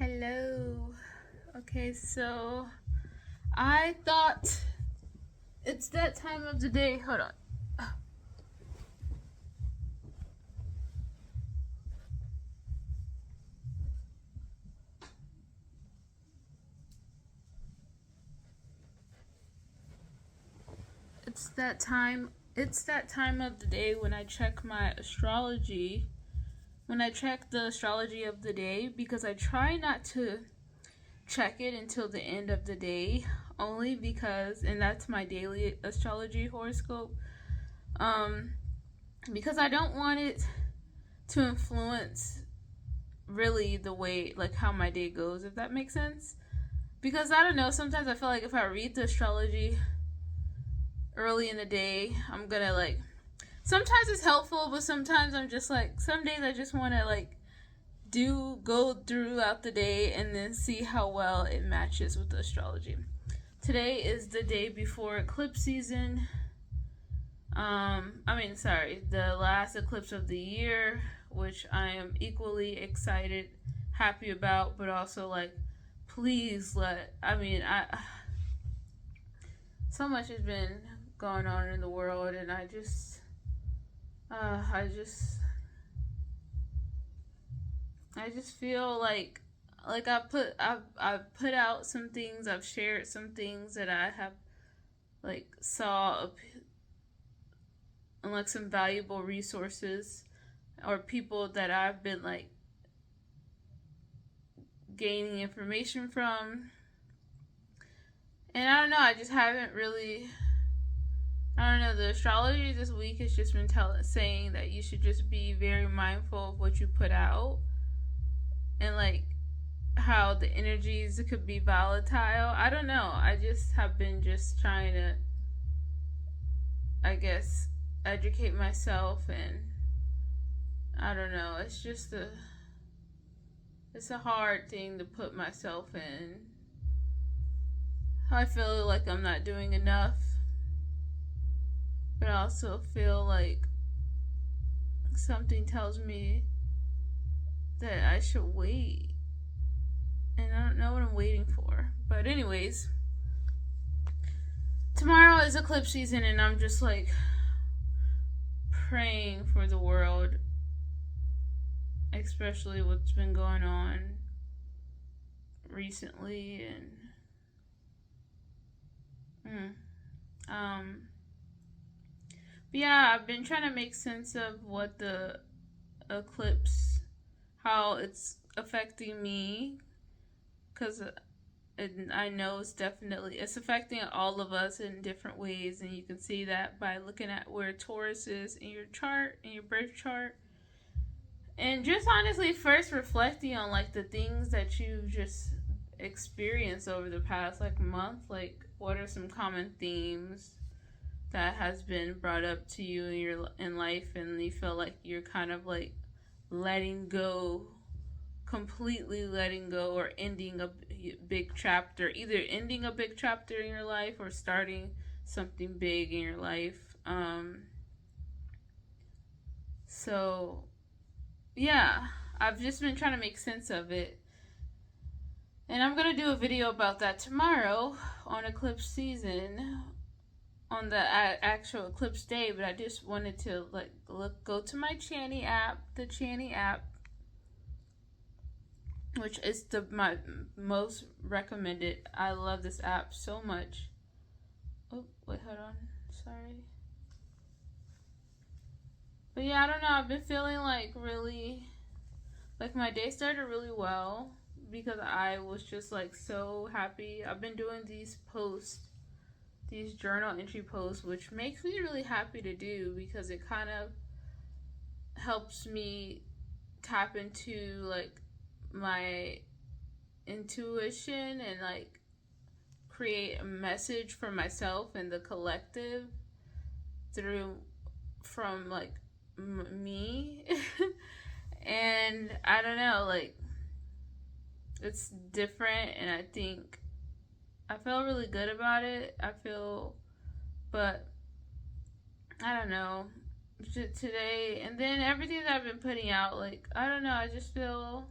Hello. Okay, so I thought it's that time of the day. Hold on. It's that time. It's that time of the day when I check my astrology. When I check the astrology of the day, because I try not to check it until the end of the day, only because, and that's my daily astrology horoscope. Um, because I don't want it to influence really the way, like, how my day goes, if that makes sense. Because I don't know, sometimes I feel like if I read the astrology early in the day, I'm gonna like, sometimes it's helpful, but sometimes I'm just like, some days I just want to like go throughout the day and then see how well it matches with the astrology. Today is the day before eclipse season. The last eclipse of the year, which I am equally excited, happy about, but also like, please let. So much has been going on in the world, and uh, I just, I just feel like I've put out some things, I've shared some things that I have like saw and like some valuable resources or people that I've been like gaining information from. And I don't know, I just haven't really. I don't know. The astrology this week has just been saying that you should just be very mindful of what you put out, and like how the energies could be volatile. I don't know. I just have been just trying to, I guess, educate myself, and I don't know. It's a hard thing to put myself in. I feel like I'm not doing enough, but I also feel like something tells me that I should wait, and I don't know what I'm waiting for. But anyways, tomorrow is eclipse season, and I'm just like praying for the world, especially what's been going on recently. And but yeah, I've been trying to make sense of what the eclipse, how it's affecting me, because I know it's affecting all of us in different ways, and you can see that by looking at where Taurus is in your chart, in your birth chart, and just honestly first reflecting on like the things that you've just experienced over the past like month. Like, what are some common themes that has been brought up to you in life, and you feel like you're kind of like letting go, completely letting go, or ending a big chapter, either ending a big chapter in your life or starting something big in your life. So yeah, I've just been trying to make sense of it, and I'm gonna do a video about that tomorrow on eclipse season, on the actual eclipse day. But I just wanted to like go to my Chani app, the Chani app, which is my most recommended. I love this app so much. Oh wait, hold on, sorry. But yeah, I don't know. I've been feeling like really, like my day started really well because I was just like so happy. I've been doing these posts, these journal entry posts, which makes me really happy to do because it kind of helps me tap into like my intuition and like create a message for myself and the collective through from like me. And I don't know, like, it's different, and I think I feel really good about it. But I don't know, today and then everything that I've been putting out, like, I don't know, I just feel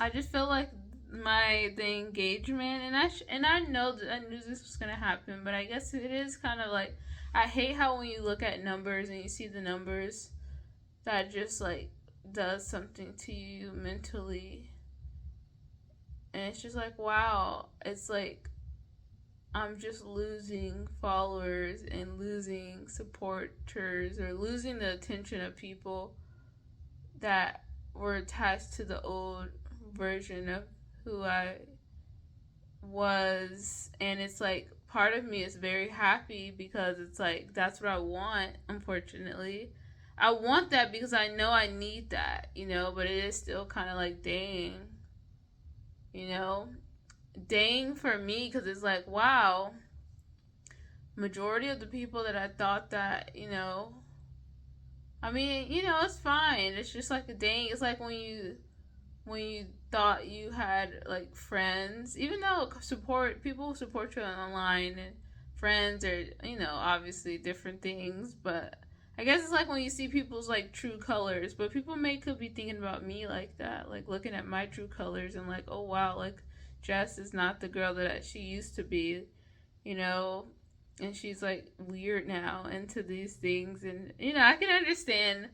I just feel like the engagement, and I know that I knew this was gonna happen, but I guess it is kind of like, I hate how when you look at numbers and you see the numbers, that just like does something to you mentally, and it's just like, wow, it's like I'm just losing followers and losing supporters, or losing the attention of people that were attached to the old version of who I was. And it's like part of me is very happy because it's like that's what I want, unfortunately. I want that because I know I need that, but it is still kind of like, dang, you know? Dang for me, because it's like, wow, majority of the people that I thought that, I mean, it's fine. It's just like a dang. It's like when you thought you had like friends, even though people support you online, and friends are, obviously different things, but I guess it's like when you see people's like true colors, but people could be thinking about me like that, like looking at my true colors and like, oh wow, like Jess is not the girl that she used to be, you know, and she's like weird now into these things. And I can understand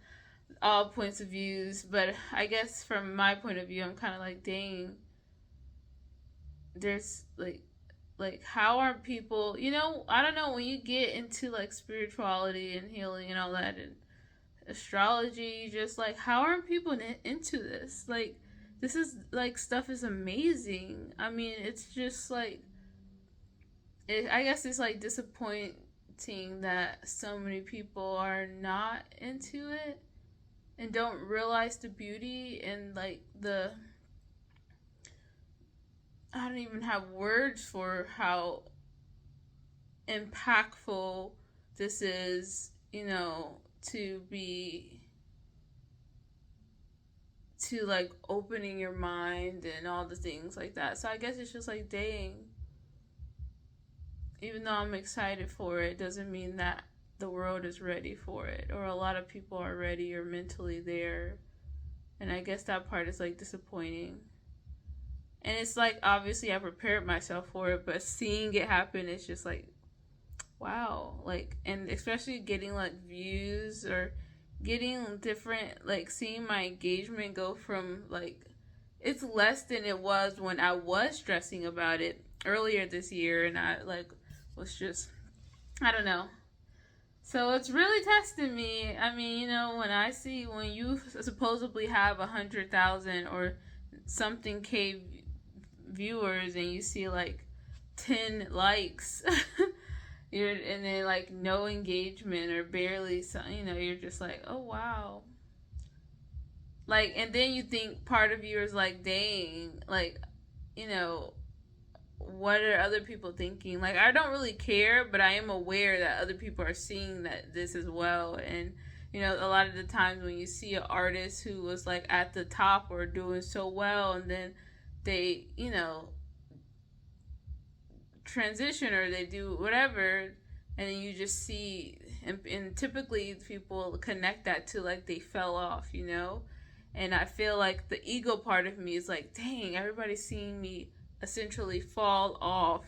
all points of views, but I guess from my point of view, I'm kind of like, dang, there's like how are people, I don't know, when you get into like spirituality and healing and all that and astrology, just like, how aren't people into this? Like, this is like, stuff is amazing. I mean, it's just like, I guess it's like disappointing that so many people are not into it and don't realize the beauty and like I don't even have words for how impactful this is, to be, to like opening your mind and all the things like that. So I guess it's just like, dang, even though I'm excited for it, doesn't mean that the world is ready for it, or a lot of people are ready or mentally there. And I guess that part is like disappointing. And it's like, obviously I prepared myself for it, but seeing it happen is just like, wow. Like, and especially getting like views, or getting different, like seeing my engagement go from like, it's less than it was when I was stressing about it earlier this year, and I like was just, I don't know. So it's really testing me. I mean, when you supposedly have 100,000 or something K viewers, and you see like 10 likes, and then like no engagement or barely, you're just like, oh wow. Like, and then you think part of you is like, dang, like, what are other people thinking? Like, I don't really care, but I am aware that other people are seeing this as well. And a lot of the times when you see an artist who was like at the top or doing so well, and then they transition, or they do whatever, and then you just see, and typically people connect that to like they fell off, and I feel like the ego part of me is like, dang, everybody's seeing me essentially fall off.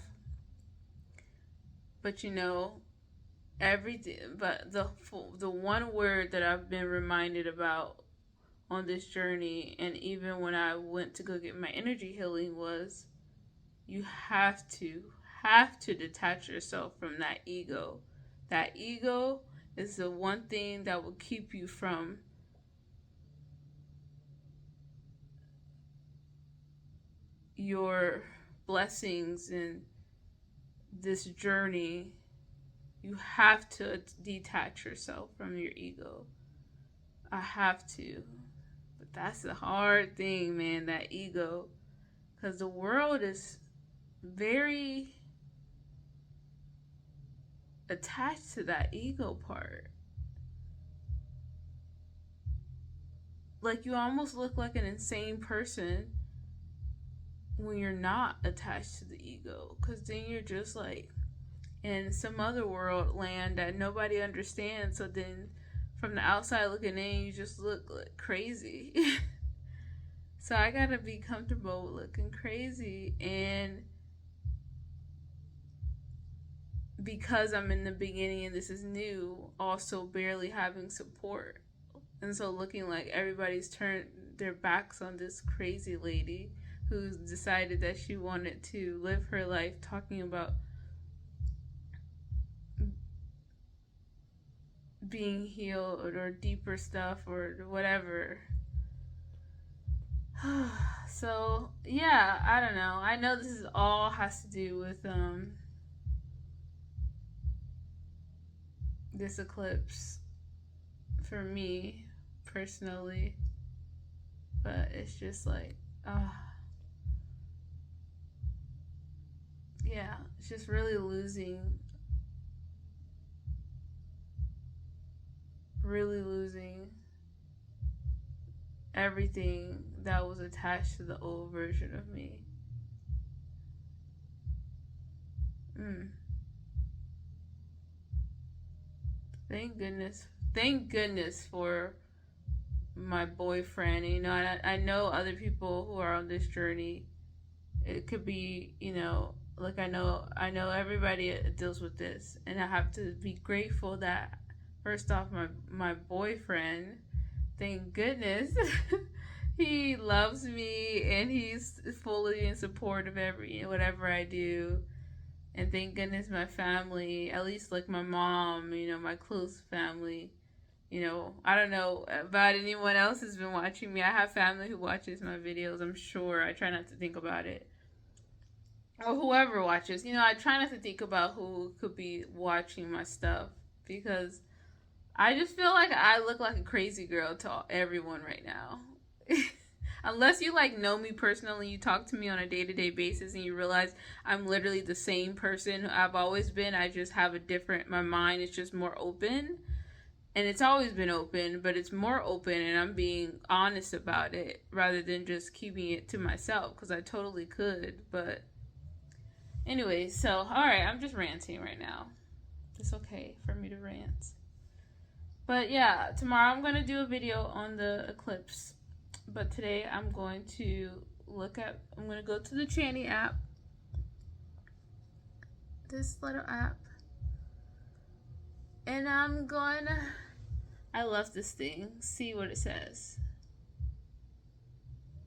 But everything, but the one word that I've been reminded about on this journey, and even when I went to go get my energy healing, was you have to detach yourself from that ego. That ego is the one thing that will keep you from your blessings in this journey. You have to detach yourself from your ego. I have to. But that's a hard thing, man, that ego. Because the world is very attached to that ego part. Like, you almost look like an insane person when you're not attached to the ego, because then you're just like in some other world land that nobody understands. So then from the outside looking in, you just look like crazy. So I gotta be comfortable with looking crazy. And because I'm in the beginning and this is new, also barely having support. And so looking like everybody's turned their backs on this crazy lady who's decided that she wanted to live her life talking about being healed or deeper stuff or whatever. So yeah, I don't know. I know this is all has to do with this eclipse for me personally, but it's just like yeah, it's just really losing everything that was attached to the old version of me. mm. Thank goodness for my boyfriend. You know, I know other people who are on this journey. It could be, you know, like I know everybody deals with this, and I have to be grateful that first off my boyfriend, thank goodness, he loves me and he's fully in support of every whatever I do. And thank goodness my family, at least like my mom, you know, my close family. You know, I don't know about anyone else who's been watching me. I have family who watches my videos, I'm sure. I try not to think about it. Or whoever watches. You know, I try not to think about who could be watching my stuff because I just feel like I look like a crazy girl to everyone right now. Unless you like know me personally, you talk to me on a day-to-day basis and you realize I'm literally the same person I've always been. I just have a different, my mind is just more open. And it's always been open, but it's more open and I'm being honest about it rather than just keeping it to myself because I totally could. But anyway, so all right, I'm just ranting right now. It's okay for me to rant. But yeah, tomorrow I'm going to do a video on the eclipse. But today I'm going to I'm going to go to the Chani app. This little app. And I'm going to, I love this thing. See what it says.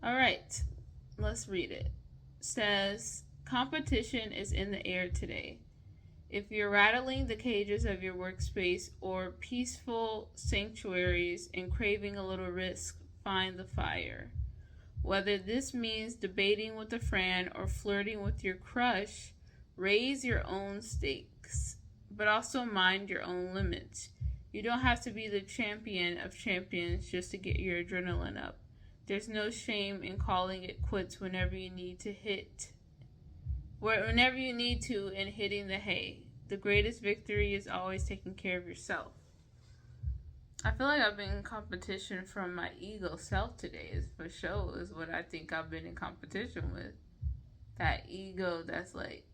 All right, let's read it. It says, competition is in the air today. If you're rattling the cages of your workspace or peaceful sanctuaries and craving a little risk, find the fire. Whether this means debating with a friend or flirting with your crush, raise your own stakes, but also mind your own limits. You don't have to be the champion of champions just to get your adrenaline up. There's no shame in calling it quits whenever you need to and hitting the hay. The greatest victory is always taking care of yourself. I feel like I've been in competition from my ego self today, is for sure, is what I think I've been in competition with. That ego that's like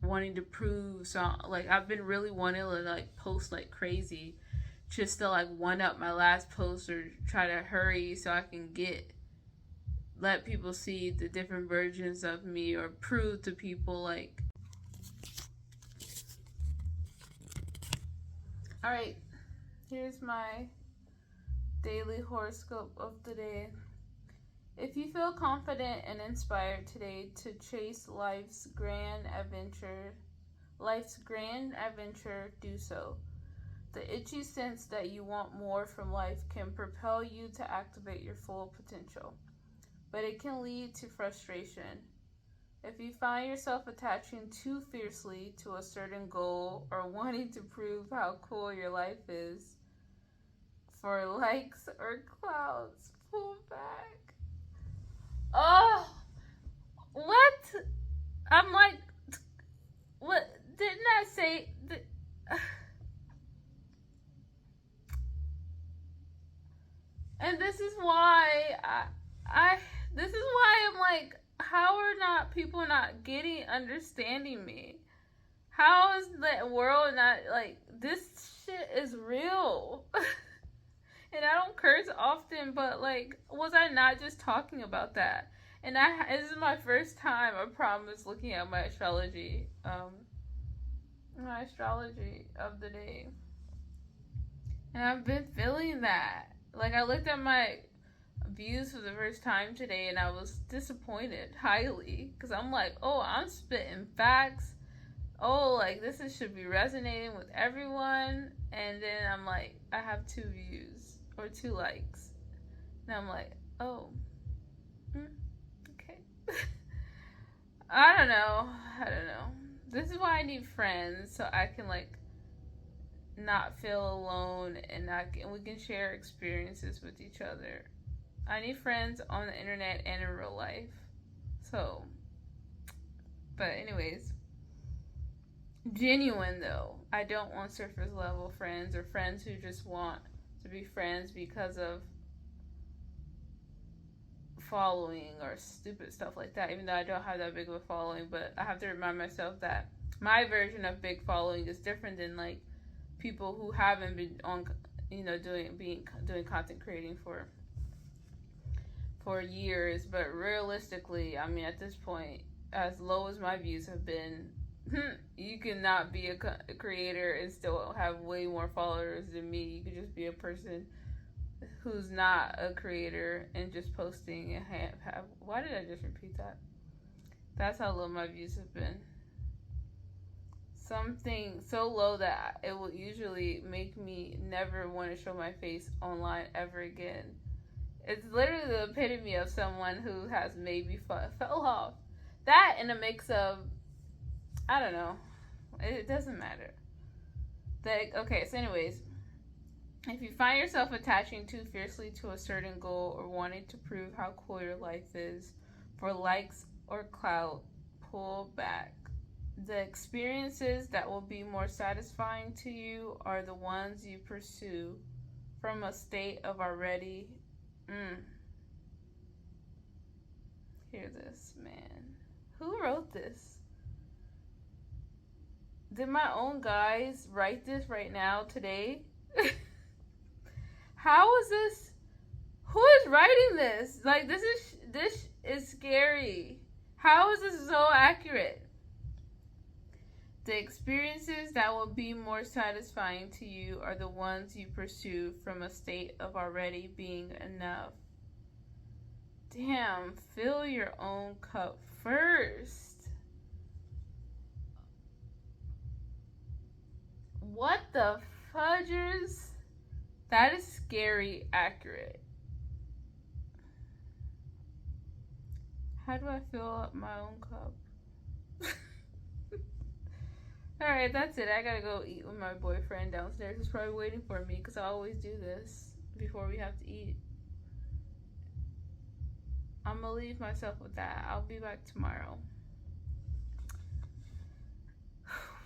wanting to prove like I've been really wanting to like post like crazy just to like one up my last post or try to hurry so I can let people see the different versions of me or prove to people like. All right, here's my daily horoscope of the day. If you feel confident and inspired today to chase life's grand adventure, do so. The itchy sense that you want more from life can propel you to activate your full potential, but it can lead to frustration. If you find yourself attaching too fiercely to a certain goal or wanting to prove how cool your life is for likes or clouds, pull back. Oh, what? I'm like, what? Didn't I say? And this is why this is why I'm like, how are people not understanding me? How is the world not like, this shit is real? And I don't curse often, but like, was I not just talking about that? And this is my first time, I promise, looking at my astrology of the day, and I've been feeling that. Like, I looked at my views for the first time today, and I was disappointed highly because I'm like, oh, I'm spitting facts. Oh, like should be resonating with everyone, and then I'm like, I have 2 views or 2 likes, and I'm like, oh, okay. I don't know. I don't know. This is why I need friends, so I can like not feel alone, and we can share experiences with each other. I need friends on the internet and in real life. So, but anyways, genuine though. I don't want surface level friends or friends who just want to be friends because of following or stupid stuff like that. Even though I don't have that big of a following, but I have to remind myself that my version of big following is different than like people who haven't been on, doing content creating for years. But realistically, I mean, at this point, as low as my views have been, you cannot be a creator and still have way more followers than me. You could just be a person who's not a creator and just posting and have why did I just repeat that? That's how low my views have been. Something so low that it will usually make me never want to show my face online ever again. It's literally the epitome of someone who has maybe fell off. That and a mix of, I don't know. It doesn't matter. Okay, so anyways, if you find yourself attaching too fiercely to a certain goal or wanting to prove how cool your life is for likes or clout, pull back. The experiences that will be more satisfying to you are the ones you pursue from a state of already. Hear this, man. Who wrote this? Did my own guys write this right now, today? How is this? Who is writing this? Like, this is scary. How is this so accurate? The experiences that will be more satisfying to you are the ones you pursue from a state of already being enough. Damn, fill your own cup first. What the fudgers? That is scary accurate. How do I fill up my own cup? Alright, that's it. I gotta go eat with my boyfriend downstairs. He's probably waiting for me because I always do this before we have to eat. I'm gonna leave myself with that. I'll be back tomorrow.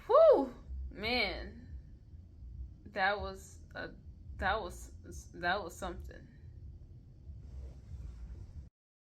Whew! Man. That was something.